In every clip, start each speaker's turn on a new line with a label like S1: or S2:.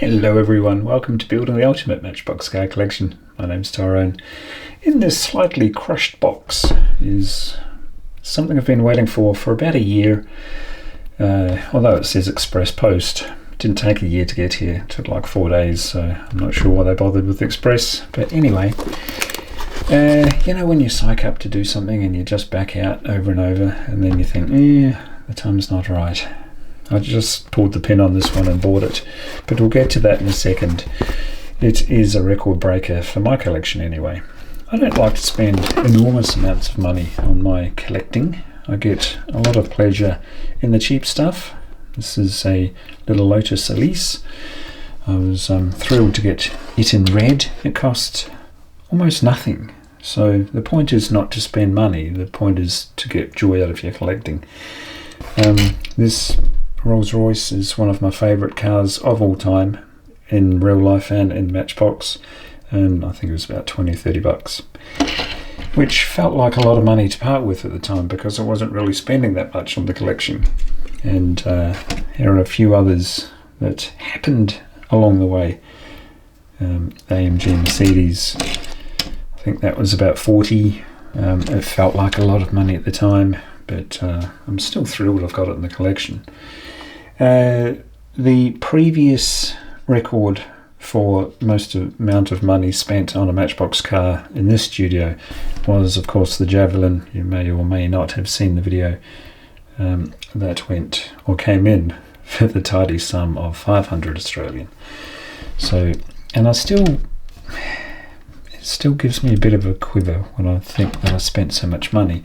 S1: Hello everyone, welcome to building the ultimate Matchbox Car collection. My name's Tyrone. In this slightly crushed box is something I've been waiting for about a year. Although it says express post, it didn't take a year to get here. It took like 4 days, so I'm not sure why they bothered with express. But anyway, you know when you psych up to do something and you just back out over and over, and then you think, the time's not right. I just pulled the pin on this one and bought it, but we'll get to that in a second. It is a record breaker for my collection anyway. I don't like to spend enormous amounts of money on my collecting. I get a lot of pleasure in the cheap stuff. This is a little Lotus Elise. I was thrilled to get it in red. It cost almost nothing. So the point is not to spend money, the point is to get joy out of your collecting. This Rolls-Royce is one of my favourite cars of all time in real life and in Matchbox, and I think it was about 20-30 bucks, which felt like a lot of money to part with at the time because I wasn't really spending that much on the collection. And here are a few others that happened along the way. AMG Mercedes, I think that was about 40. It felt like a lot of money at the time, but I'm still thrilled I've got it in the collection. The previous record for most amount of money spent on a Matchbox car in this studio was, of course, the Javelin. You may or may not have seen the video. That went or came in for the tidy sum of 500 Australian. So, and it still gives me a bit of a quiver when I think that I spent so much money.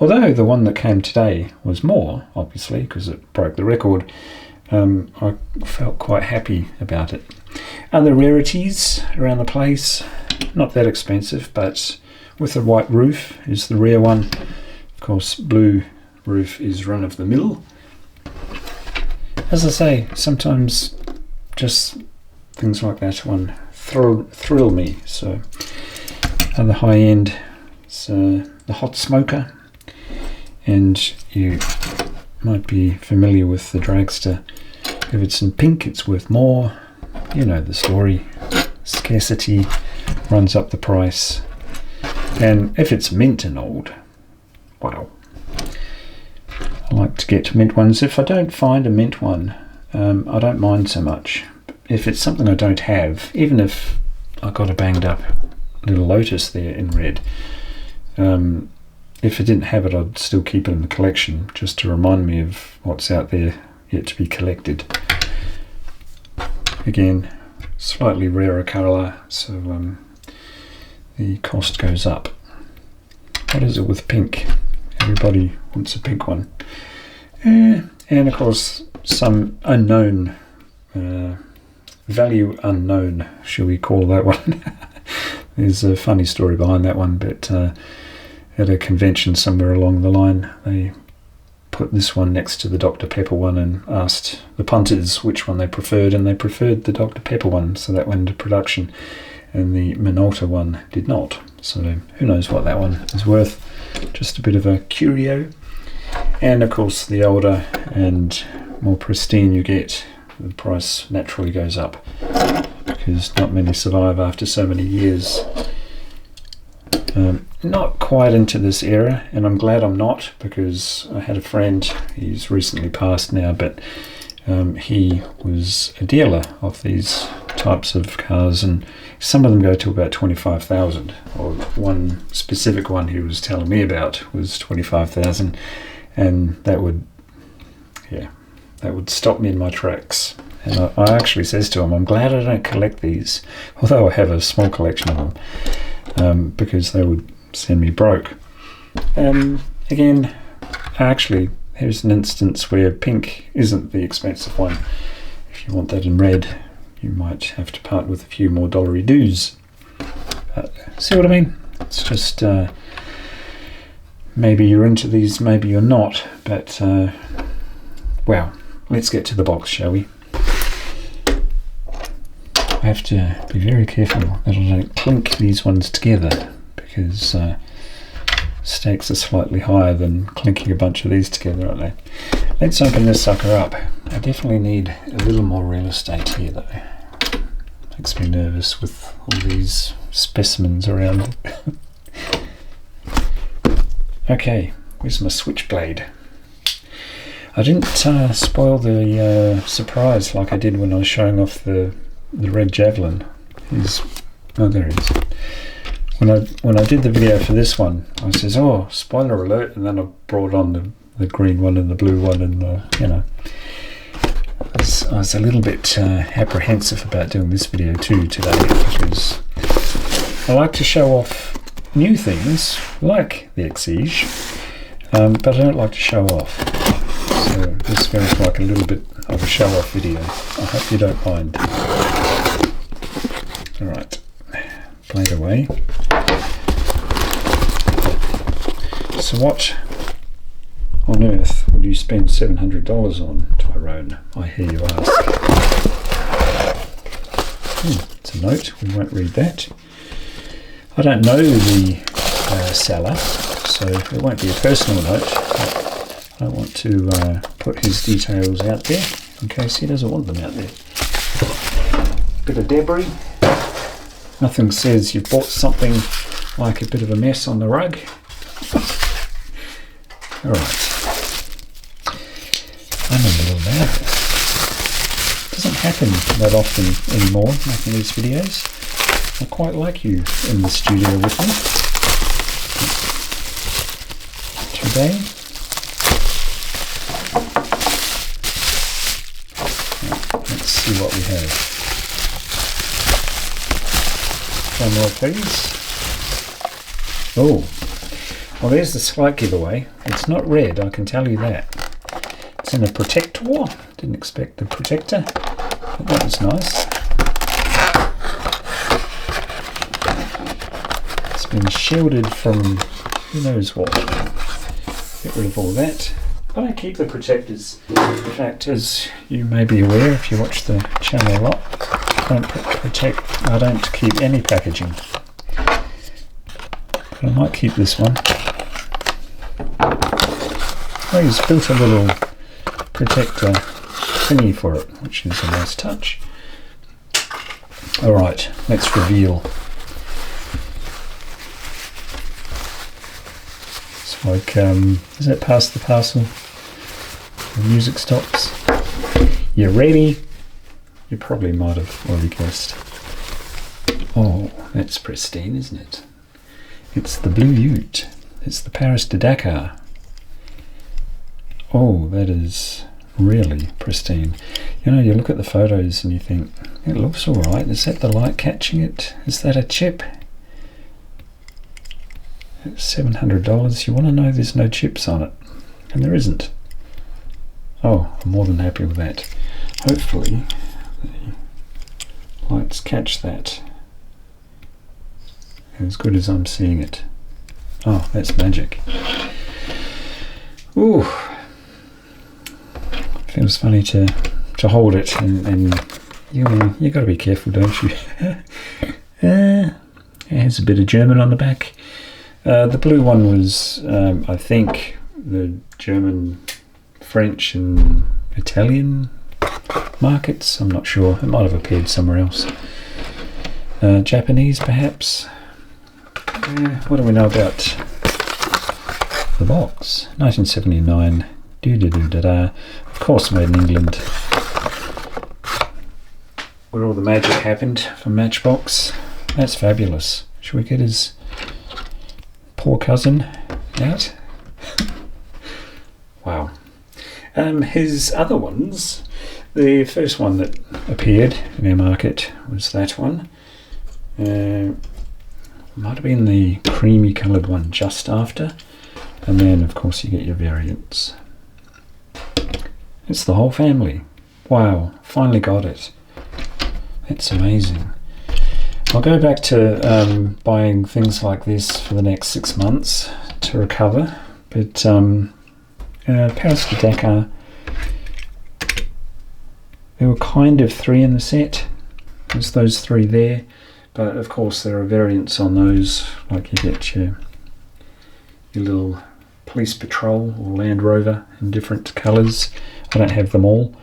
S1: Although the one that came today was more, obviously, because it broke the record, I felt quite happy about it. Other rarities around the place, not that expensive, but with the white roof is the rare one. Of course, blue roof is run of the mill. As I say, sometimes just things like that one thrill me. So, other high end is the hot smoker, and you might be familiar with the dragster. If it's in pink, it's worth more. You know the story. Scarcity runs up the price, and if it's mint and old, wow. I like to get mint ones. If I don't find a mint one, I don't mind so much. If it's something I don't have, even if I got a banged up little Lotus there in red, if I didn't have it, I'd still keep it in the collection just to remind me of what's out there yet to be collected. Again, slightly rarer colour, so the cost goes up. What is it with pink? Everybody wants a pink one. And of course, some unknown, value unknown, shall we call that one? There's a funny story behind that one, but at a convention somewhere along the line, they put this one next to the Dr. Pepper one and asked the punters which one they preferred, and they preferred the Dr. Pepper one, so that went into production, and the Minolta one did not. So who knows what that one is worth. Just a bit of a curio. And of course, the older and more pristine you get, the price naturally goes up, because not many survive after so many years. Not quite into this era, and I'm glad I'm not, because I had a friend, he's recently passed now, but he was a dealer of these types of cars, and some of them go to about 25,000, or one specific one he was telling me about was 25,000, and that would stop me in my tracks. And I actually says to him, I'm glad I don't collect these, although I have a small collection of them, because they would send me broke. Again, actually, here's an instance where pink isn't the expensive one. If you want that in red, you might have to part with a few more dollary dues. See what I mean? It's just, maybe you're into these, maybe you're not, but, well, let's get to the box, shall we? I have to be very careful that I don't clink these ones together, because stakes are slightly higher than clinking a bunch of these together, aren't they? Let's open this sucker up. I definitely need a little more real estate here though. Makes me nervous with all these specimens around. Okay, where's my switchblade? I didn't spoil the surprise like I did when I was showing off the red javelin. Oh, there he is. When I did the video for this one, I says, "Oh, spoiler alert!" and then I brought on the green one and the blue one, and I was a little bit apprehensive about doing this video too today, because I like to show off new things like the Exige, but I don't like to show off. So this feels like a little bit of a show off video. I hope you don't mind. Alright, blade away. So what on earth would you spend $700 on, Tyrone? I hear you ask. It's a note, we won't read that. I don't know the seller, so it won't be a personal note. I don't want to put his details out there in case he doesn't want them out there. Bit of debris. Nothing says you've bought something like a bit of a mess on the rug. Alright. I'm a little nervous. Doesn't happen that often anymore making these videos. I quite like you in the studio with me. Too bad. Let's see what we have. One more, please. Oh, well, there's the slight giveaway. It's not red, I can tell you that. It's in a protector. Didn't expect the protector, but that was nice. It's been shielded from who knows what. Get rid of all that. I don't keep the protectors. In fact, as you may be aware if you watch the channel a lot, I don't keep any packaging. But I might keep this one. Oh, he's built a little protector thingy for it, which is a nice touch. Alright, let's reveal. It's like, is that past the parcel? The music stops. You ready? You probably might have already guessed. Oh, that's pristine, isn't it? It's the Blue Ute. It's the Paris to Dakar. Oh, that is really pristine. You know, you look at the photos and you think, it looks alright. Is that the light catching it? Is that a chip? It's $700. You want to know there's no chips on it. And there isn't. Oh, I'm more than happy with that. Hopefully the lights catch that as good as I'm seeing it. Oh, that's magic. Ooh. Feels funny to hold it, and you got to be careful, don't you? It has a bit of German on the back. The blue one was, I think, the German, French and Italian markets. I'm not sure. It might have appeared somewhere else. Japanese, perhaps. What do we know about the box? 1979. Doo-doo-doo-da-da. Of course, made in England. Where all the magic happened for Matchbox. That's fabulous. Should we get his poor cousin out? Wow. His other ones, the first one that appeared in our market was that one. Might have been the creamy coloured one just after. And then, of course, you get your variants. It's the whole family. Wow, finally got it. It's amazing. I'll go back to buying things like this for the next 6 months to recover. But Paris to Dakar, there were kind of 3 in the set. There's those 3 there. But of course there are variants on those, like you get your little police patrol or Land Rover in different colours. I don't have them all,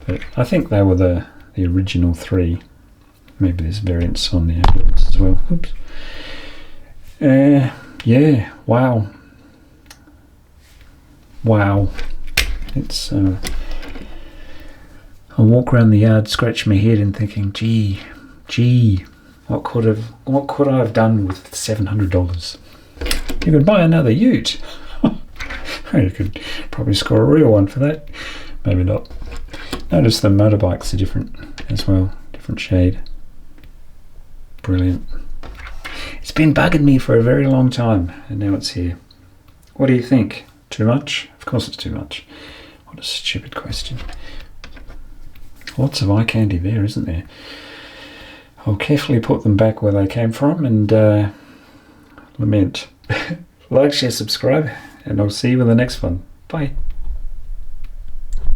S1: but I think they were the original 3. Maybe there's variants on the ambulance as well. Oops. Yeah, wow. Wow. It's I walk around the yard scratching my head and thinking, gee, what could I have done with $700? You could buy another ute. You could probably score a real one for that. Maybe not. Notice the motorbikes are different as well, different shade. Brilliant. It's been bugging me for a very long time, and now it's here. What do you think? Too much? Of course it's too much. What a stupid question. Lots of eye candy there, isn't there? I'll carefully put them back where they came from and lament. Like, share, subscribe, and I'll see you in the next one. Bye.